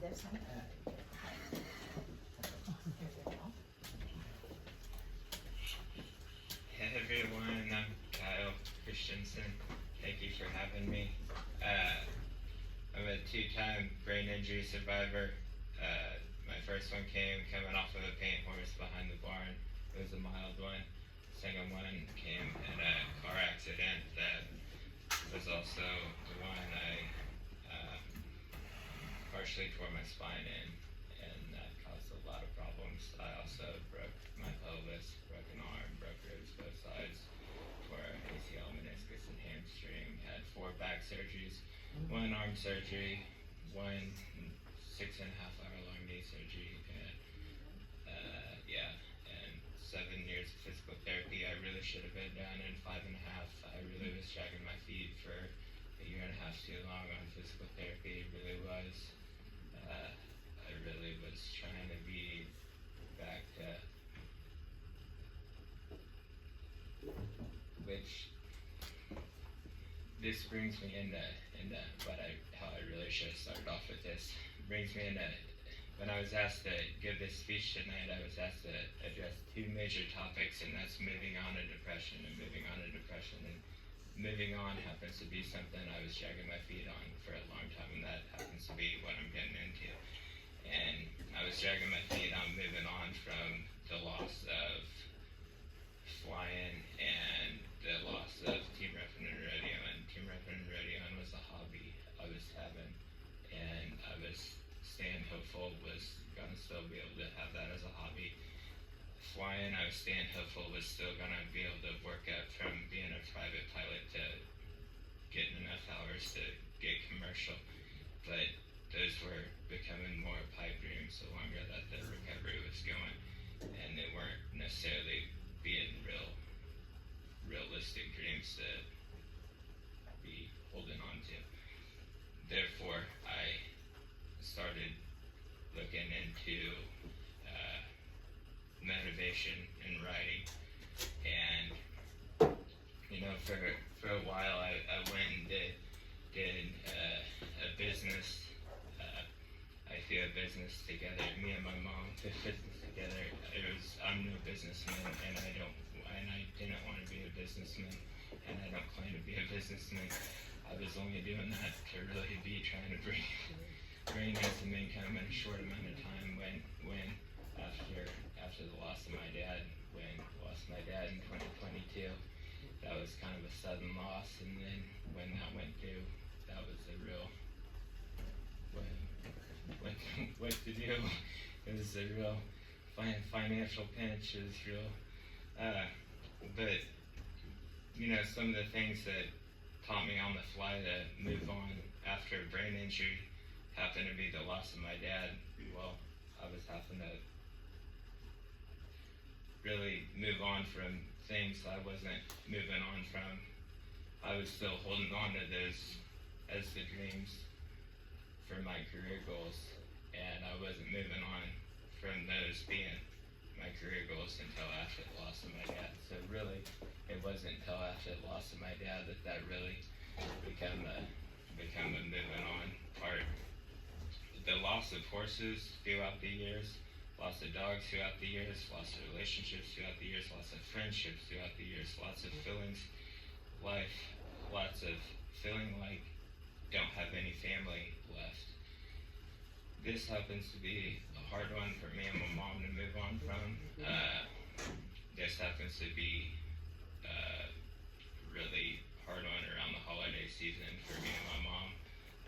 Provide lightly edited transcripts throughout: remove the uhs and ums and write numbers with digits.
this one. Hey everyone, I'm Kyle Christensen. Thank you for having me. I'm a two-time brain injury survivor. My first one came coming off of a paint horse behind the barn. It was a mild one. Second one came in a car accident that was also the one I partially tore my spine in, and that caused a lot of problems. I also broke my pelvis, broke an arm, broke ribs both sides, tore ACL, meniscus, and hamstring. Had 4 back surgeries, 1 arm surgery, 1 6.5-hour long knee surgery, and and 7 years of physical therapy. I really should have been done in 5.5. I really was dragging my feet for 1.5 years too long on physical therapy. It really was. I really was trying to be back to which this brings me into how I really should have started off with this. Brings me into when I was asked to give this speech tonight. I was asked to address 2 major topics, and that's moving on to depression and moving on to depression. And moving on happens to be something I was dragging my feet on for a long time, and that happens to be what I'm getting into. And I was dragging my feet on moving on from the loss of flying and the loss of team repping and rodeoing. Team repping and rodeoing was a hobby I was having, and I was staying hopeful was gonna still be able to have that as a hobby. Flying, I was staying hopeful was still gonna be able to work up from being a private pilot to getting enough hours to get commercial, but those were becoming more pipe dreams the longer that the recovery was going, and they weren't necessarily being realistic dreams to be holding on to. Therefore, I started looking into motivation in writing, and for a while I went and did a business. I threw a business together. Me and my mom threw a business together. I'm no businessman, and I didn't want to be a businessman, and I don't claim to be a businessman. I was only doing that to really be trying to bring in some income in a short amount of time. When after the loss of my dad, when I lost my dad in 2022, that was kind of a sudden loss, and then when that went through, that was a real what to do. It was a real financial pinch. It was real, but some of the things that taught me on the fly to move on after a brain injury happened to be the loss of my dad. Well, I was having to really move on from things I wasn't moving on from. I was still holding on to those as the dreams for my career goals, and I wasn't moving on from those being my career goals until after the loss of my dad. So really, it wasn't until after the loss of my dad that really became a moving on part. The loss of horses throughout the years, loss of dogs throughout the years, loss of relationships throughout the years, lots of friendships throughout the years, lots of feelings, lots of feeling like don't have any family left. This happens to be a hard one for me and my mom to move on from. This happens to be really hard one around the holiday season for me and my mom,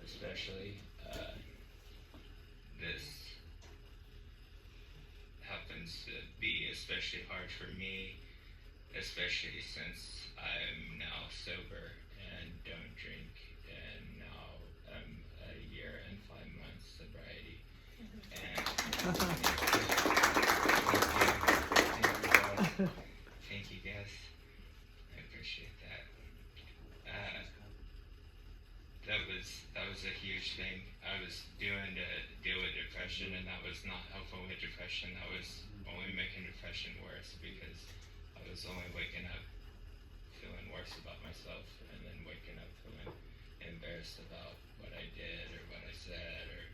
especially. This happens to be especially hard for me, especially since I'm now sober and don't drink, and now I'm a year and 5 months sobriety. And thank you guys. I appreciate that. That was a huge thing I was doing to deal with depression, and that was not helpful with depression. That was only making depression worse, because I was only waking up feeling worse about myself, and then waking up feeling embarrassed about what I did or what I said, or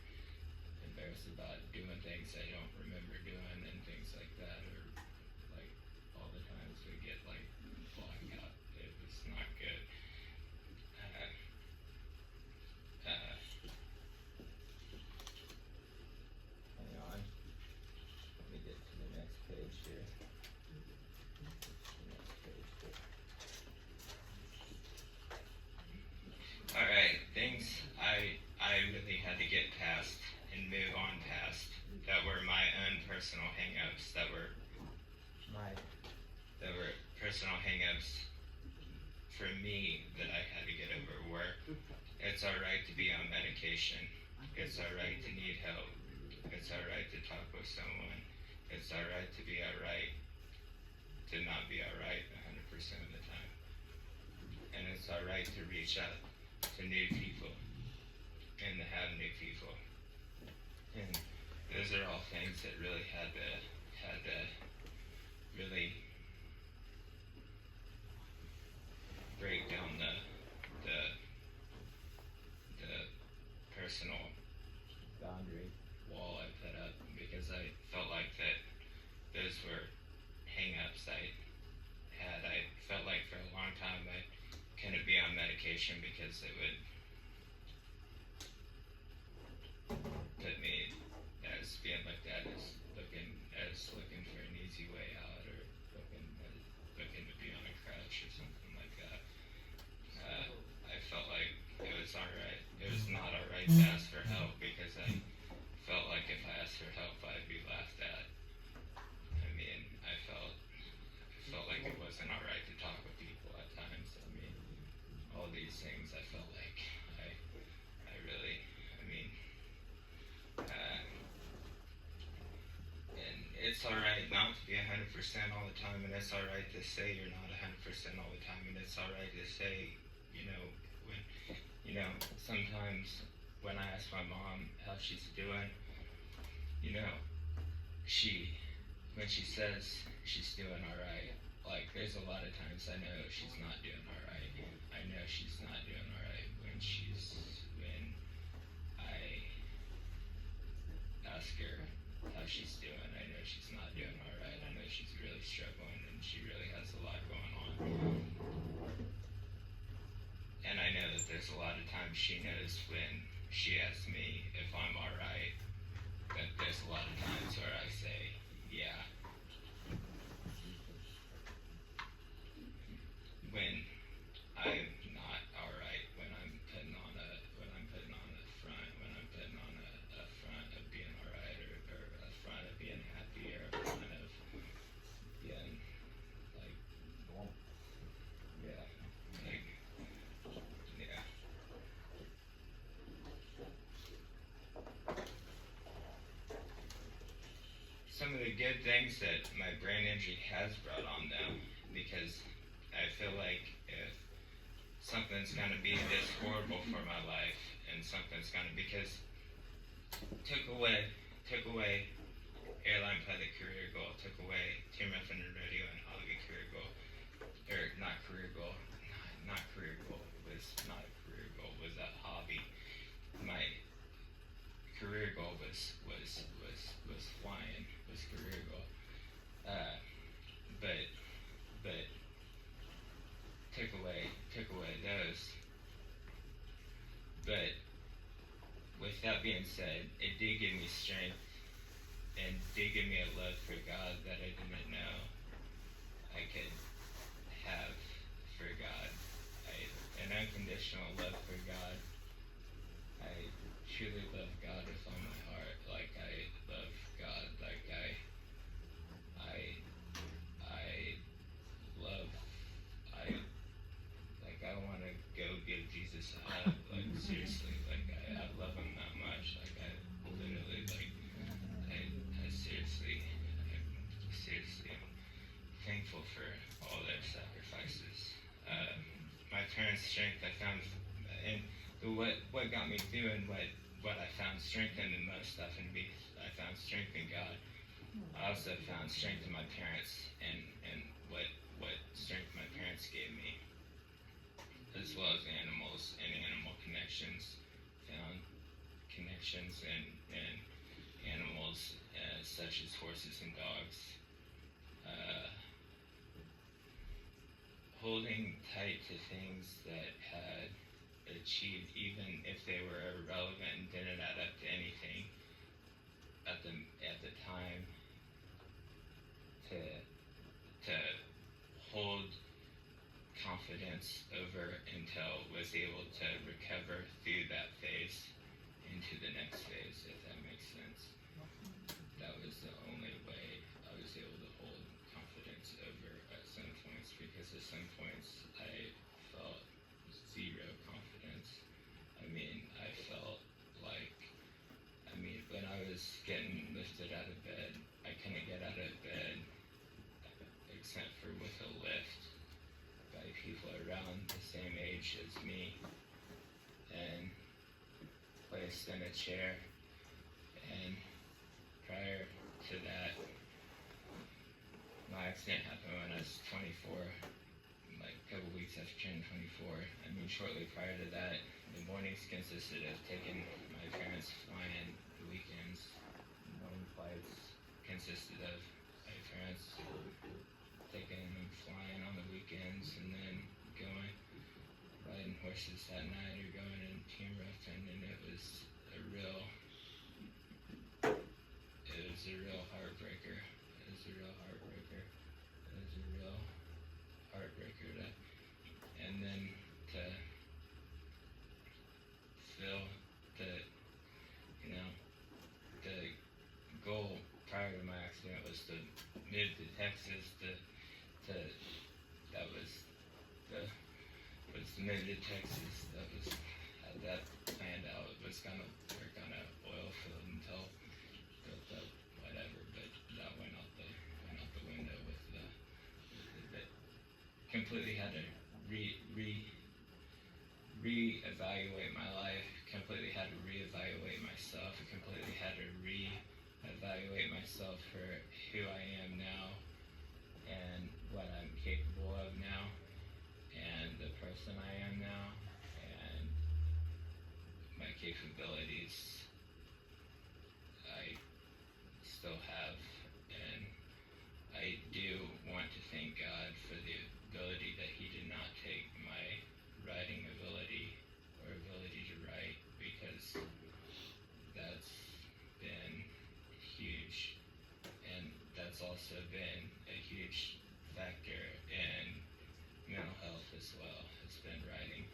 personal hang-ups that were personal hang-ups for me that I had to get over, where it's alright to be on medication, it's alright to need help, it's alright to talk with someone, it's alright to be alright, to not be alright 100% of the time. And it's alright to reach out to new people and to have new people. And those are all things that really had to really break down the personal boundary wall I put up, because I felt like that those were hang-ups I had. I felt like for a long time I couldn't be on medication because it would put me as being looked at as looking for an easy way out, or looking to be on a crutch or something like that. I felt like it was alright. It was not alright to ask for help, because I felt like if I asked for help I'd be laughed at. I mean, I felt like it wasn't alright to talk with people at times. I mean, all these things I felt like I really, and it's alright not to be 100% all the time, and it's alright to say you're not 100% all the time, and it's alright to say, sometimes when I ask my mom how she's doing, when she says she's doing alright, like there's a lot of times I know she's not doing alright. I know she's not doing alright when I ask her how she's doing. I know she's not doing alright. I know she's really struggling, and she really has a lot going on. And I know that there's a lot of times she knows when she asks me if I'm alright, that there's a lot of times where I say, yeah. When I'm not alright, when I'm putting on a front of being alright, or a front of being happy, or a front of being like normal. Yeah. Some of the good things that my brain injury has brought on, though, because I feel like if something's going to be this horrible for my life, and something's going to, because took away airline pilot career goal, took away team rep and radio and hobby career goal, or not career goal, not career goal, was not a career goal, was a hobby. My career goal was flying, was career goal. But took away those. But with that being said, it did give me strength, and did give me a love for God that I didn't know I could have for God. An unconditional love for God. I truly love God with all my heart. Like I love God. Like I want to go give Jesus a hug. Like seriously, like I love him that much. Like I literally, like I seriously am thankful for all their sacrifices. My parents' strength I found, and what got me through, and what I found strength in the most often, I found strength in God. I also found strength in my parents, and what strength my parents gave me, as well as animals and animal connections. Found connections in animals such as horses and dogs. Holding tight to things that had achieved, even if they were irrelevant and didn't add up to anything at the time, to hold confidence over until was able to recover through that phase into the next phase, if that makes sense. That was the only getting lifted out of bed. I couldn't get out of bed except for with a lift by people around the same age as me, and placed in a chair. And prior to that, my accident happened when I was 24, like a couple weeks after turning 24. I mean, shortly prior to that, the mornings consisted of taking my parents flying. The weekends, morning flights consisted of my parents taking them flying on the weekends, and then going riding horses that night or going in team roughing. And it was a real heartbreaker. It was a real heartbreaker. It was a real heartbreaker and then to feel that, the goal prior to my accident was to move to Texas. That was to move to Texas. That was had that planned out. It was gonna work on an oil field until built up, whatever. But that went out the window with the completely had to reevaluate my life. Completely had to reevaluate myself. Completely had to reevaluate myself for who I am now and what I'm capable of now and the person I am now and my capabilities I still have. And I do want to thank God for the ability that He did not take my writing ability or ability to write, because that's been huge, and that's also been a huge factor in mental health as well. It's been writing.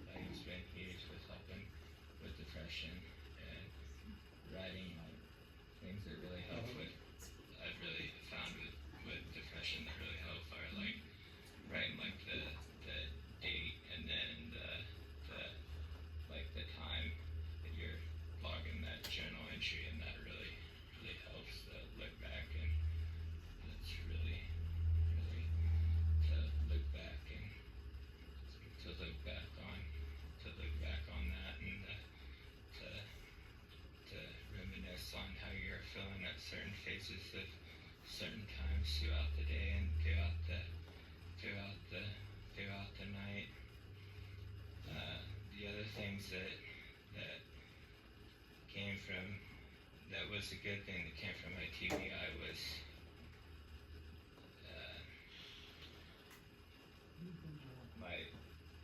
Writing's been huge with helping with depression, and writing things that really help with. I've really found with depression that really help are like writing like the date and then the time that you're logging that journal entry, and that really helps to look back. And that's really to look back and to look back on that, and to reminisce on how you're feeling at certain phases of certain times throughout the day and throughout the night. The other things that came from, that was a good thing that came from my TBI was my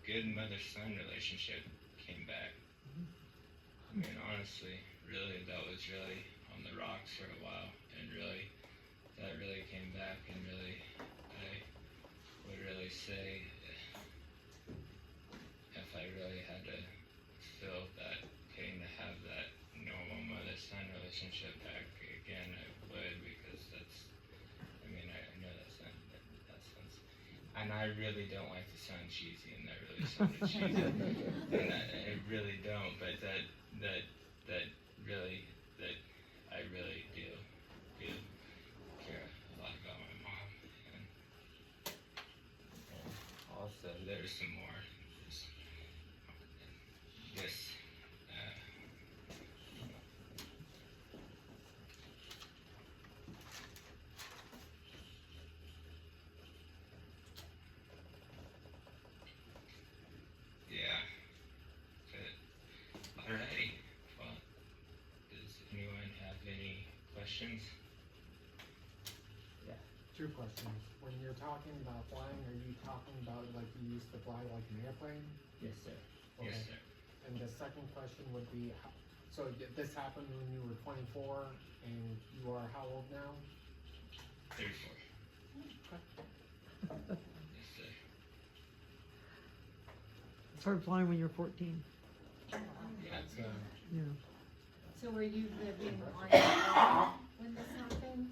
good mother-son relationship came back. I mean, honestly, really, that was really on the rocks for a while, and that really came back, and really, I would really say, if I really had to feel that pain to have that normal mother-son relationship back again, I would, because that's, I mean, I know that sounds, and I really don't like to sound cheesy, and that really sounded cheesy, and I really don't, but that I really do care a lot about my mom, and also there's some more. This yeah. Alrighty. Well, does anyone have any questions? Yeah. Two questions. When you're talking about flying, are you talking about like you used to fly like an airplane? Yes, sir. Okay. Yes, sir. And the second question would be, so this happened when you were 24, and you are how old now? 34. Okay. Yes, sir. Started flying when you were 14. Yeah. Yeah. So were you living on your own when this happened?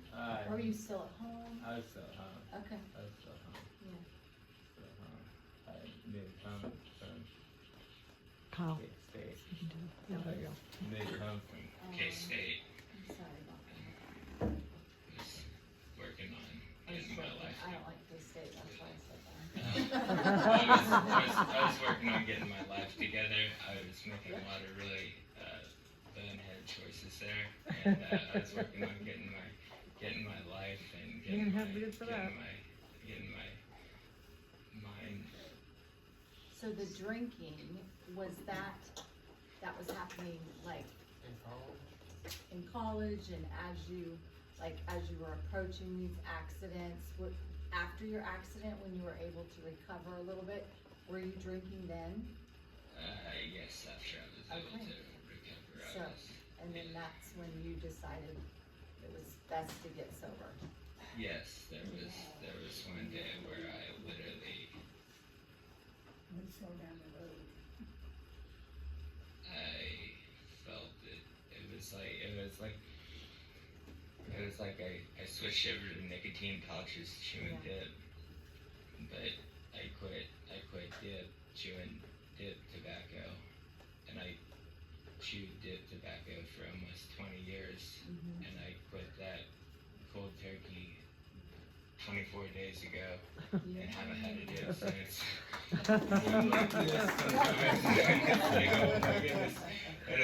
Or were you still at home? I was still home. Okay. I was still home. Yeah. Still home. I moved home from Kyle. K-State. You can do it. Yeah, there you go. Moved home from K-State. sorry about that. Just working on I was getting my joking. life. I don't like this state, that's why I said that. I was working on getting my life together. I was making a lot of really bonehead choices there, and I was working on getting my life and You're gonna have to be good for that. getting my mind. So the drinking, was that was happening like In college? in college and as you were approaching these accidents, after your accident when you were able to recover a little bit, were you drinking then? Yes, after I was able Okay. to recover, So, and then that's when you decided it was best to get sober. yes, there was one day where I literally I felt it. It was like I switched over to nicotine pouches, chewing dip, but I quit chewing dip tobacco, and I chewed dip tobacco for almost 20 years, and I quit that cold turkey 24 days ago, and haven't had a dip since. It's like, oh my goodness. And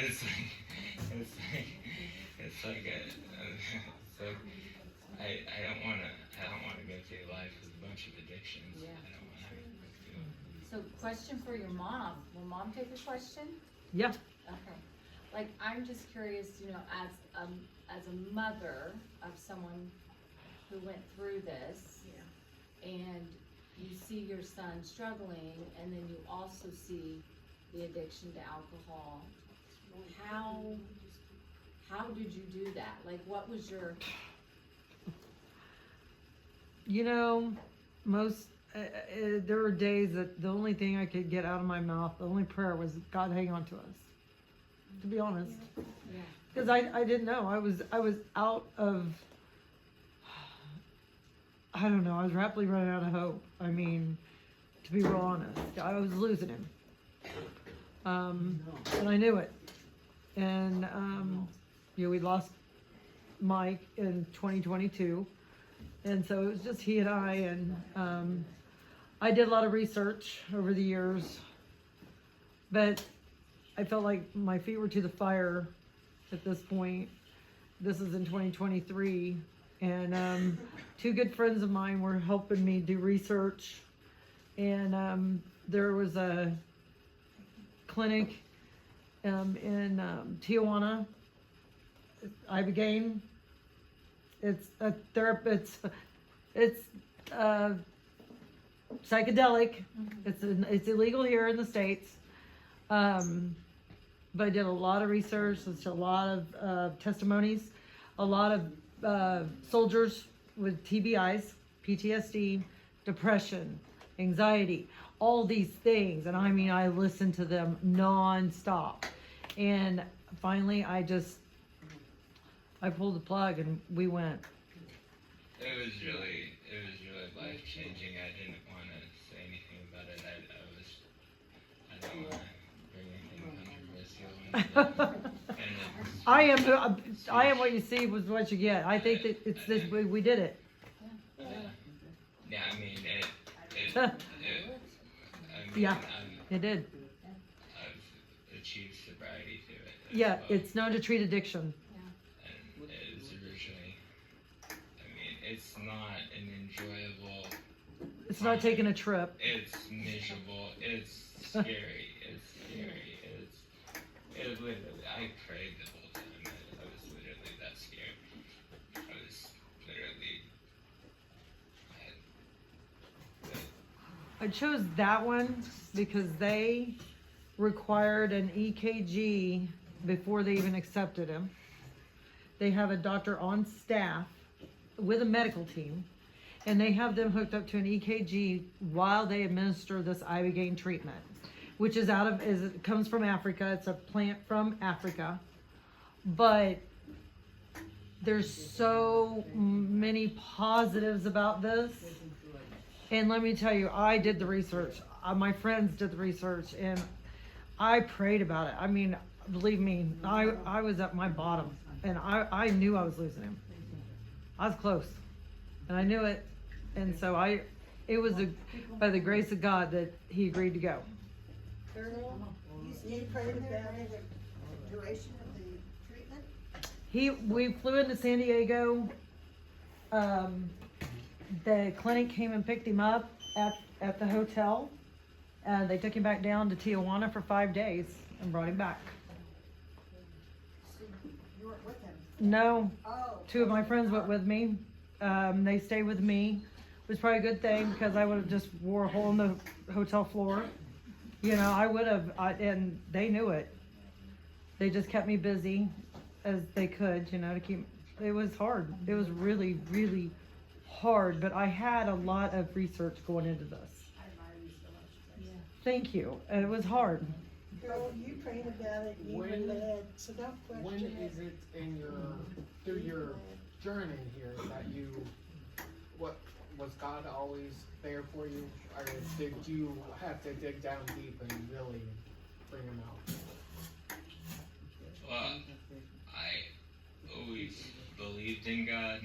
it's like I don't wanna go through life with a bunch of addictions. Yeah. I don't wanna go through. So question for your mom, will mom take a question? Yeah. Okay, like, I'm just curious, you know, as a mother of someone who went through this, and you see your son struggling, and then you also see the addiction to alcohol, how did you do that? Like, what was your, You know, there were days that the only thing I could get out of my mouth, the only prayer was, God, hang on to us. To be honest, yeah, because I didn't know. I was out of, I don't know. I was rapidly running out of hope. I mean, to be real honest, I was losing him, and I knew it. And we lost Mike in 2022. And so it was just he and I, and I did a lot of research over the years, but I felt like my feet were to the fire at this point. This is in 2023, and two good friends of mine were helping me do research, and there was a clinic in Tijuana, Ibogaine. It's a therapist. It's psychedelic. It's illegal here in the States. But I did a lot of research. There's a lot of testimonies. A lot of soldiers with TBIs, PTSD, depression, anxiety, all these things. And I mean, I listened to them nonstop. And finally, I pulled the plug and we went. It was really life changing. I didn't want to say anything about it. I don't want to bring anything controversial. I am what you see was what you get. I think that it's this. We did it. Yeah, I mean Yeah, it did. I've achieved sobriety through it. Yeah, well. it's known to treat addiction. And it was originally, I mean, it's not an enjoyable. It's not taking a trip. It's miserable. It's scary. It's scary. It literally, I prayed the whole time. I was literally that scared. I was literally. I chose that one because they required an EKG before they even accepted him. They have a doctor on staff with a medical team, and they have them hooked up to an EKG while they administer this ibogaine treatment, which it comes from Africa. It's a plant from Africa, but there's so many positives about this. And let me tell you, I did the research. My friends did the research, and I prayed about it. I mean, believe me, I was at my bottom. and I knew I was losing him. I was close, and I knew it, and so it was by the grace of God that he agreed to go. Colonel, you prayed about it, the duration of the treatment? We flew into San Diego. The clinic came and picked him up at the hotel. They took him back down to Tijuana for 5 days and brought him back. So you weren't with him? No, Oh. 2 of my friends went with me. They stayed with me. It was probably a good thing because I would have just wore a hole in the hotel floor. You know, I would have, and they knew it. They just kept me busy as they could, you know, to keep, it was hard. It was really, really hard, but I had a lot of research going into this. I admire you so much. Yeah. Thank you. And it was hard. Girl, you prayed about it, you were When- led, so don't When question it. is it in through your journey here that was God always there for you? Or did you have to dig down deep and really bring him out? Well, I always believed in God,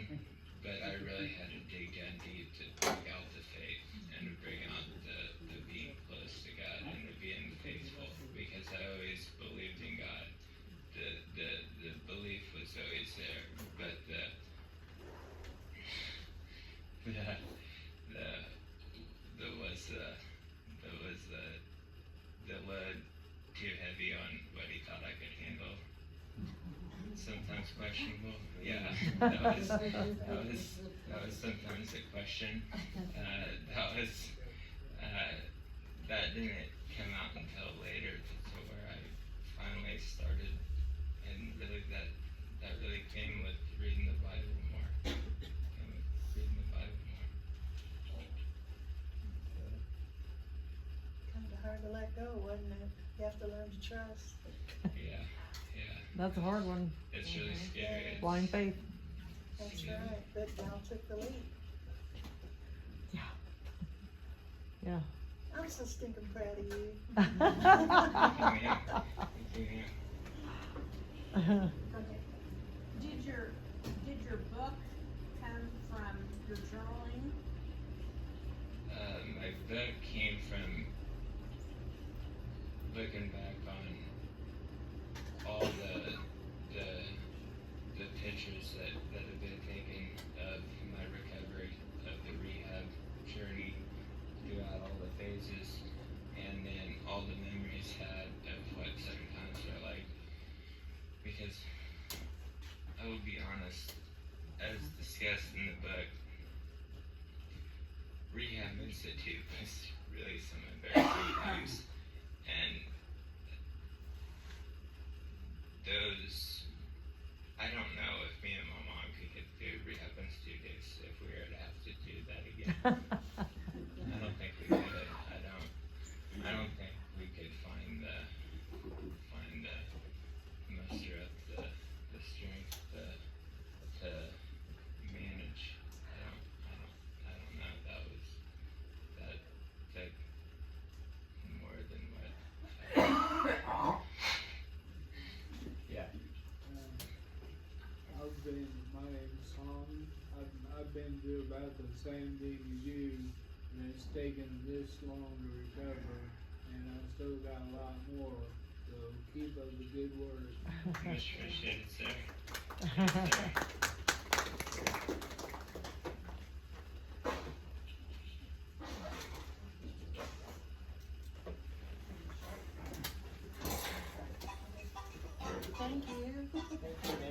but I really had to dig down deep to bring out the faith and to bring out the being close to God and the being faithful, because I always believed in God. The belief was always there, but the load too heavy on what he thought I could handle. Sometimes questionable. Yeah, that was sometimes a question. That didn't come out until later to where I finally started, and really that really came with reading the Bible more. Kind of hard to let go, wasn't it? You have to learn to trust. Yeah. That's a hard one. It's really scary. It's- Blind faith. That's right, but y'all took the lead. Yeah. I'm so stinking proud of you. Yeah. Okay. Did your book come from your journaling? My book came from looking back on all the pictures that have been taken of my recovery, of the rehab journey throughout all the phases, and then all the memories had of what second times are like. Because I will be honest, as discussed in the book, Rehab Institute was really some embarrassing times, and those, I don't know if me and my mom could get through Rehab Institute days if we were to have to do that again. I don't think we could. I don't think we could find the muster up the strength to manage. I don't know. That took more than what. Yeah. My name's Tom. I've been through about the same thing as you, and it's taken this long to recover, and I've still got a lot more. So keep up the good work. Much appreciated, sir. Yes, sir. Thank you.